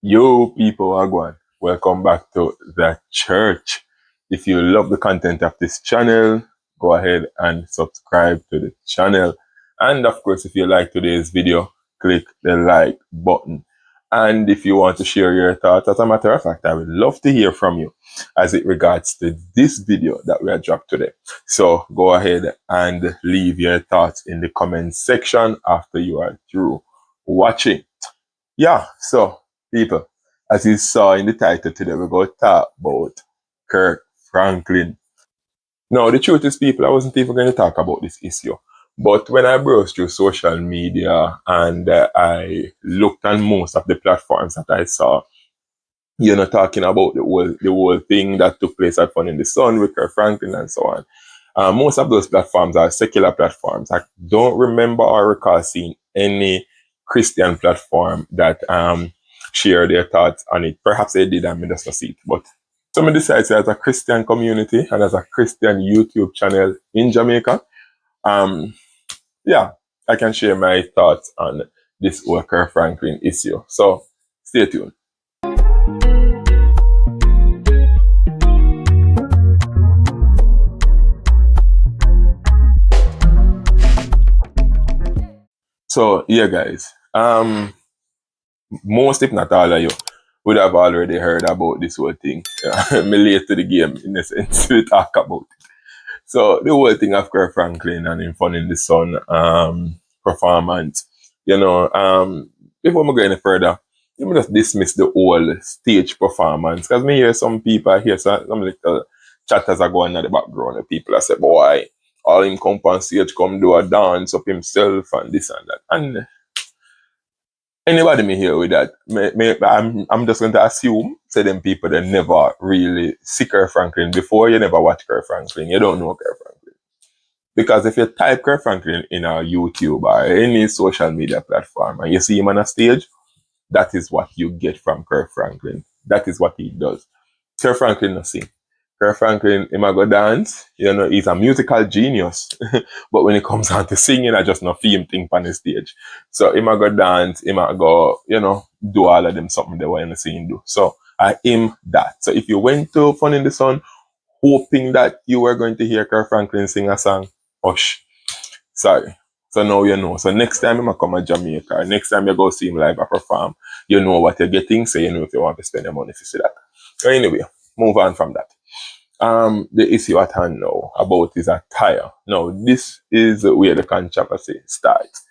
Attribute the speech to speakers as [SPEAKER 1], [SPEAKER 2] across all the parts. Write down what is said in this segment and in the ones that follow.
[SPEAKER 1] Yo, people, Agwan. Welcome back to the church. If you love the content of this channel, go ahead and subscribe to the channel. And of course, if you like today's video, click the like button. And if you want to share your thoughts, as a matter of fact, I would love to hear from you as it regards to this video that we have dropped today. So go ahead and leave your thoughts in the comment section after you are through watching. Yeah, so people, as you saw in the title today, we're going to talk about Kirk Franklin. Now, the truth is, people, I wasn't even going to talk about this issue. But when I browsed through social media and I looked on most of the platforms that I saw, talking about the whole thing that took place at Fun in the Sun with Kirk Franklin and so on. Most of those platforms are secular platforms. I don't remember or recall seeing any Christian platform that share their thoughts on it. Perhaps they did and I just not see it. But some of the sites as a Christian community and as a Christian YouTube channel in Jamaica, yeah, I can share my thoughts on this whole Kirk Franklin issue. So stay tuned. So yeah, guys. Most, if not all of you, would have already heard about this whole thing. Me late to the game in a sense to talk about it. So the whole thing of Kirk Franklin and in Fun in the Sun performance, before we go any further, let me just dismiss the whole stage performance. Because me hear some people, I hear some little chatters are going at the background and people are say, boy, all him come on stage, come do a dance up himself and this and that. And anybody me here with that, I'm just going to assume, say them people that never really see Kirk Franklin before, you never watch Kirk Franklin, you don't know Kirk Franklin. Because if you type Kirk Franklin in our YouTube or any social media platform and you see him on a stage, that is what you get from Kirk Franklin. That is what he does. Kirk Franklin no sing. Kirk Franklin, he might go dance, he's a musical genius. But when it comes on to singing, I just not feel him think on the stage. So he might go dance, he might go, do all of them something they want to see him do. So I aim that. So if you went to Fun in the Sun, hoping that you were going to hear Kirk Franklin sing a song, hush. Sorry. So now you know. So next time you might come to Jamaica, next time you go see him live or perform, you know what you're getting, so you know if you want to spend your money to see that. So anyway, move on from that. The issue at hand now about his attire. Now, this is where the controversy starts.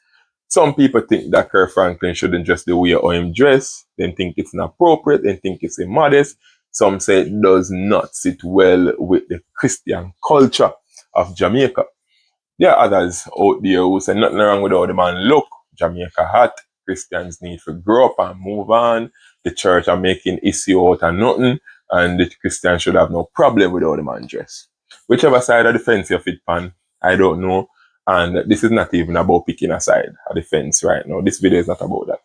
[SPEAKER 1] Some people think that Kirk Franklin shouldn't dress the way or him dress. They think it's inappropriate. They think it's immodest. Some say it does not sit well with the Christian culture of Jamaica. There are others out there who say nothing wrong with how the man look. Jamaica hot. Christians need to grow up and move on. The church are making issue out of nothing. And the Christians should have no problem with how the man dress. Whichever side of the fence you fit pan, I don't know. And this is not even about picking a side of the fence right now. This video is not about that.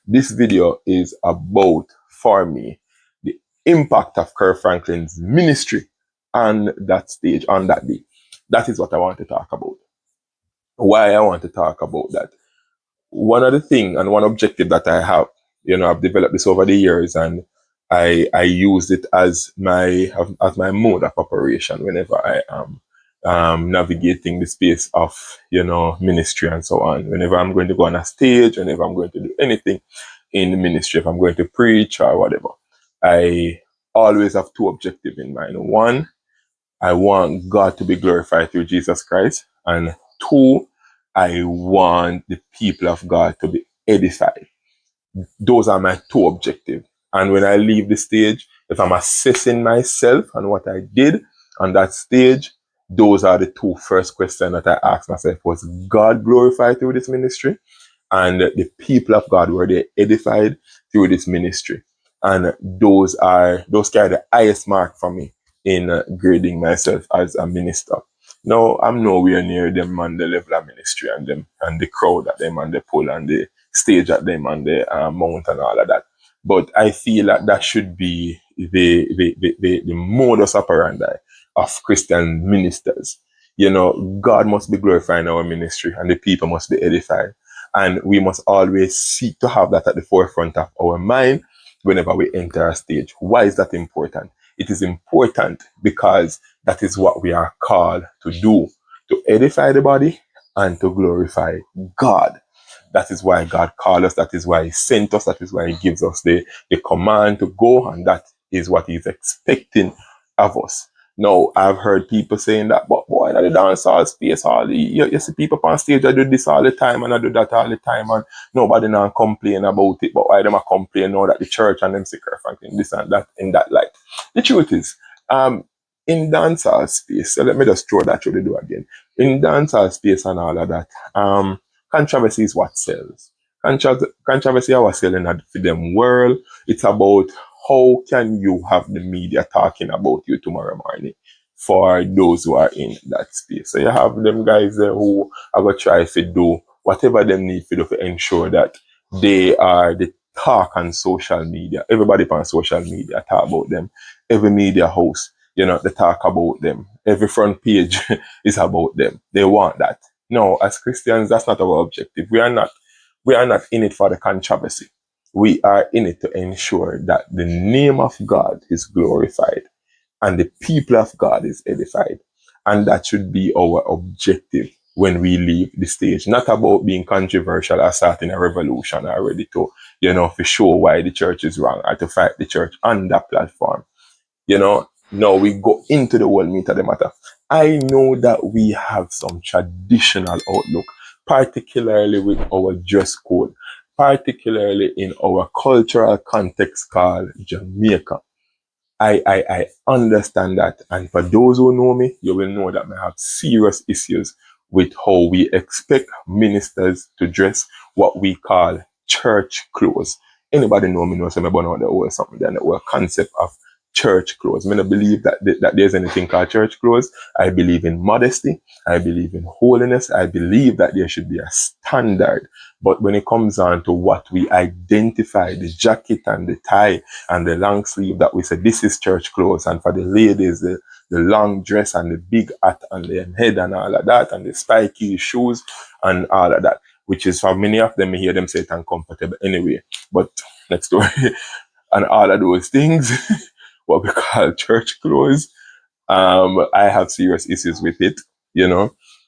[SPEAKER 1] This video is about, for me, the impact of Kirk Franklin's ministry on that stage, on that day. That is what I want to talk about. Why I want to talk about that. One of the things and one objective that I have, I've developed this over the years, and I use it as my mode of operation whenever I am navigating the space of ministry and so on. Whenever I'm going to go on a stage, whenever I'm going to do anything in the ministry, if I'm going to preach or whatever, I always have two objectives in mind. One, I want God to be glorified through Jesus Christ, and two, I want the people of God to be edified. Those are my two objectives. And when I leave the stage, if I'm assessing myself and what I did on that stage, those are the two first questions that I ask myself. Was God glorified through this ministry? And the people of God, were they edified through this ministry? And those carry the highest mark for me in grading myself as a minister. No, I'm nowhere near them on the level of ministry and them and the crowd at them and the pull and the stage at them and the mount and all of that. But I feel that should be the modus operandi of Christian ministers. God must be glorifying our ministry and the people must be edified. And we must always seek to have that at the forefront of our mind whenever we enter a stage. Why is that important? It is important because that is what we are called to do, to edify the body and to glorify God. That is why God called us. That is why He sent us. That is why He gives us the command to go. And that is what He's expecting of us. Now, I've heard people saying that, but boy, that the dance all space, you see people on stage, I do this all the time and I do that all the time, and nobody now complain about it. But why them a complain now that the church and them say Kirk Franklin this and that in that light? The truth is, in dancehall space, so let me just throw that through the door again. In dancehall space and all of that, controversy is what sells. Controversy is what selling at for them world. It's about how can you have the media talking about you tomorrow morning for those who are in that space. So you have them guys there who are going to try to do whatever they need to do to ensure that they are the talk on social media. Everybody on social media talk about them. Every media host, they talk about them. Every front page is about them. They want that. No, as Christians, that's not our objective. We are not in it for the controversy. We are in it to ensure that the name of God is glorified and the people of God is edified. And that should be our objective when we leave the stage. Not about being controversial or starting a revolution or ready to, for show why the church is wrong or to fight the church on that platform. Now we go into the whole meat of the matter. I know that we have some traditional outlook, particularly with our dress code, particularly in our cultural context called Jamaica. I understand that. And for those who know me, you will know that I have serious issues with how we expect ministers to dress what we call church clothes. Anybody know me knows I'm about the whole something, then the whole concept of church clothes. I don't believe that there's anything called church clothes. I believe in modesty. I believe in holiness. I believe that there should be a standard. But when it comes on to what we identify, the jacket and the tie and the long sleeve, that we say this is church clothes, and for the ladies, the long dress and the big hat on their head and all of that, and the spiky shoes and all of that, which is for many of them, I hear them say it's uncomfortable anyway. But next story, and all of those things, what we call church clothes, I have serious issues with it.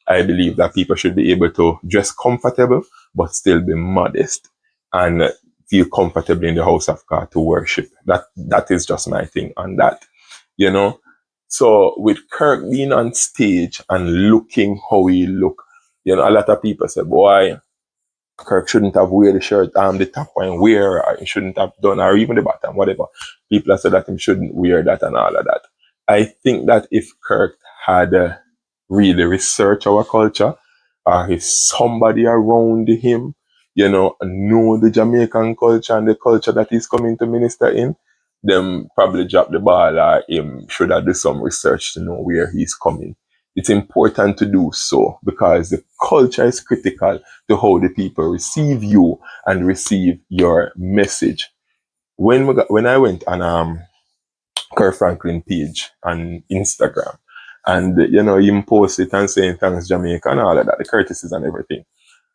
[SPEAKER 1] I believe that people should be able to dress comfortable, but still be modest and feel comfortable in the house of God to worship. That is just my thing on that. So with Kirk being on stage and looking how he look, a lot of people say, boy, Kirk shouldn't have wear the shirt, the top one wear, or he shouldn't have done, or even the bottom, whatever. People have said that he shouldn't wear that and all of that. I think that if Kirk had really researched our culture, or if somebody around him, know the Jamaican culture and the culture that he's coming to minister in, them probably drop the ball, or him should have done some research to know where he's coming. It's important to do so because the culture is critical to how the people receive you and receive your message. When I went on Kirk Franklin page on Instagram, and he posted and saying thanks Jamaica and all of that, the courtesies and everything.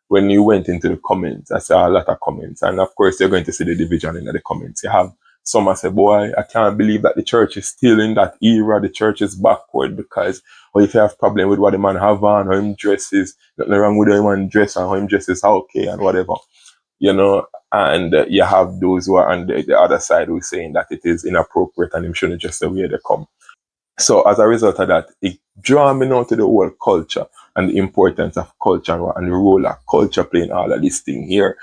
[SPEAKER 1] When you went into the comments, I saw a lot of comments, and of course you're going to see the division in the comments. You have some that say, boy, I can't believe that the church is still in that era. The church is backward because, or if you have problem with what the man have on, how him dresses, nothing wrong with how the man dress and how him dresses okay and whatever. And you have those who are on the other side who are saying that it is inappropriate and him shouldn't just the way they come. So as a result of that, it draw me now to the whole culture and the importance of culture and the role of culture playing all of this thing here.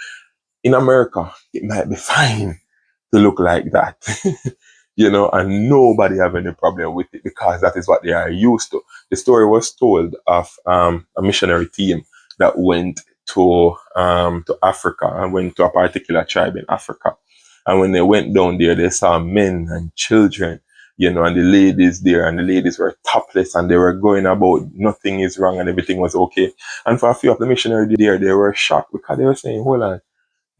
[SPEAKER 1] In America, it might be fine to look like that, and nobody have any problem with it because that is what they are used to. The story was told of a missionary team that went to Africa and went to a particular tribe in Africa. And when they went down there, they saw men and children, and the ladies there, and the ladies were topless and they were going about nothing is wrong and everything was okay. And for a few of the missionaries there, they were shocked because they were saying, hold on,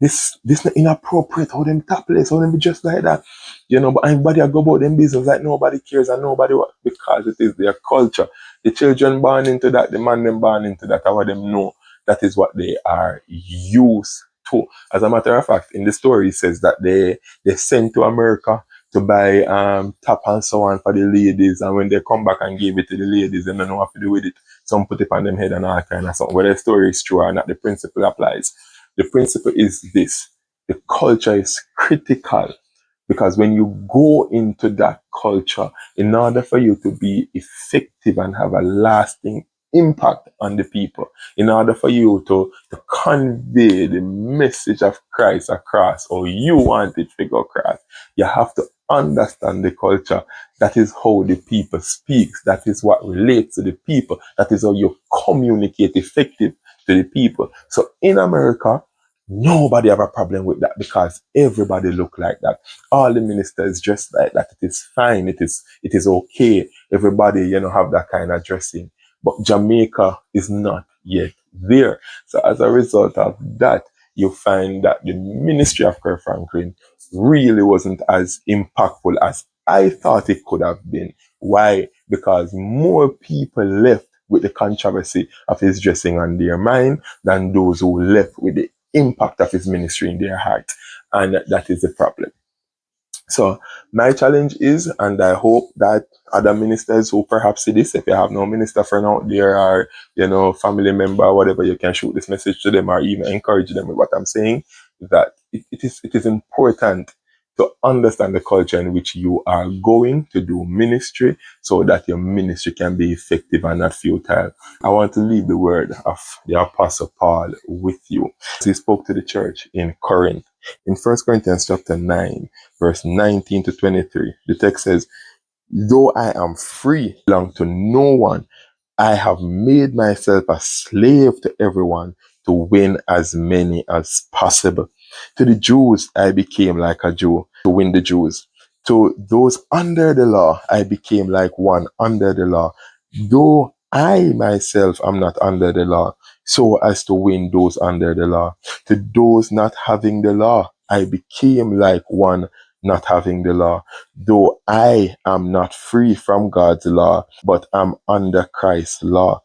[SPEAKER 1] this not inappropriate, how them topless, how them be just like that. But everybody go about them business like nobody cares and nobody what, because it is their culture. The children born into that, the man them born into that, how them know that is what they are used too. As a matter of fact, in the story it says that they sent to America to buy top and so on for the ladies, and when they come back and give it to the ladies, they don't know what to do with it. Some put it on them head and all kind of stuff. Whether the story is true or not, the principle applies. The principle is this: the culture is critical, because when you go into that culture, in order for you to be effective and have a lasting impact on the people, in order for you to convey the message of Christ across, or you want it to go across, you have to understand the culture. That is how the people speaks. That is what relates to the people. That is how you communicate effective to the people. So in America, nobody have a problem with that, because everybody look like that. All the ministers dress like that. It is fine. It is okay. Everybody, have that kind of dressing. But Jamaica is not yet there. So as a result of that, you find that the ministry of Kirk Franklin really wasn't as impactful as I thought it could have been. Why? Because more people left with the controversy of his dressing on their mind than those who left with the impact of his ministry in their heart. And that is the problem. So my challenge is, and I hope that other ministers who perhaps see this, if you have no minister friend out there, or family member or whatever, you can shoot this message to them or even encourage them with what I'm saying, that it is important to understand the culture in which you are going to do ministry, so that your ministry can be effective and not futile. I want to leave the word of the Apostle Paul with you. He spoke to the church in Corinth. In 1 Corinthians chapter 9, verse 19 to 23, the text says, "Though I am free, belong to no one, I have made myself a slave to everyone to win as many as possible. To the Jews, I became like a Jew to win the Jews. To those under the law, I became like one under the law, though I myself am not under the law, so as to win those under the law. To those not having the law, I became like one not having the law, though I am not free from God's law, but am under Christ's law,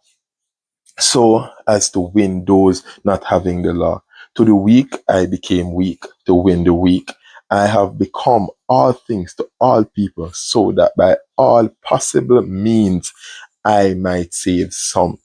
[SPEAKER 1] so as to win those not having the law. To the weak, I became weak to win the weak. I have become all things to all people, so that by all possible means I might save some.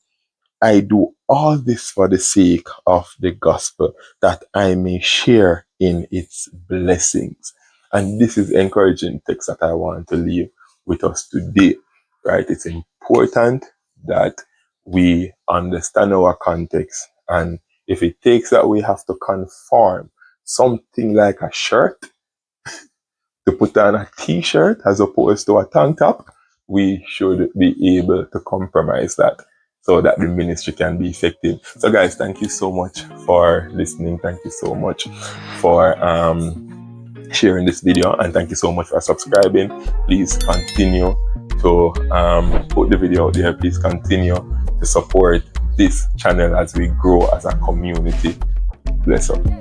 [SPEAKER 1] I do all this for the sake of the gospel, that I may share in its blessings." And this is encouraging text that I want to leave with us today, right? It's important that we understand our context. And if it takes that we have to conform something like a shirt to put on a t-shirt as opposed to a tank top, we should be able to compromise that, so that the ministry can be effective. So guys, thank you so much for listening. Thank you so much for sharing this video, and thank you so much for subscribing. Please continue to put the video out there. Please continue to support this channel as we grow as a community. Bless up.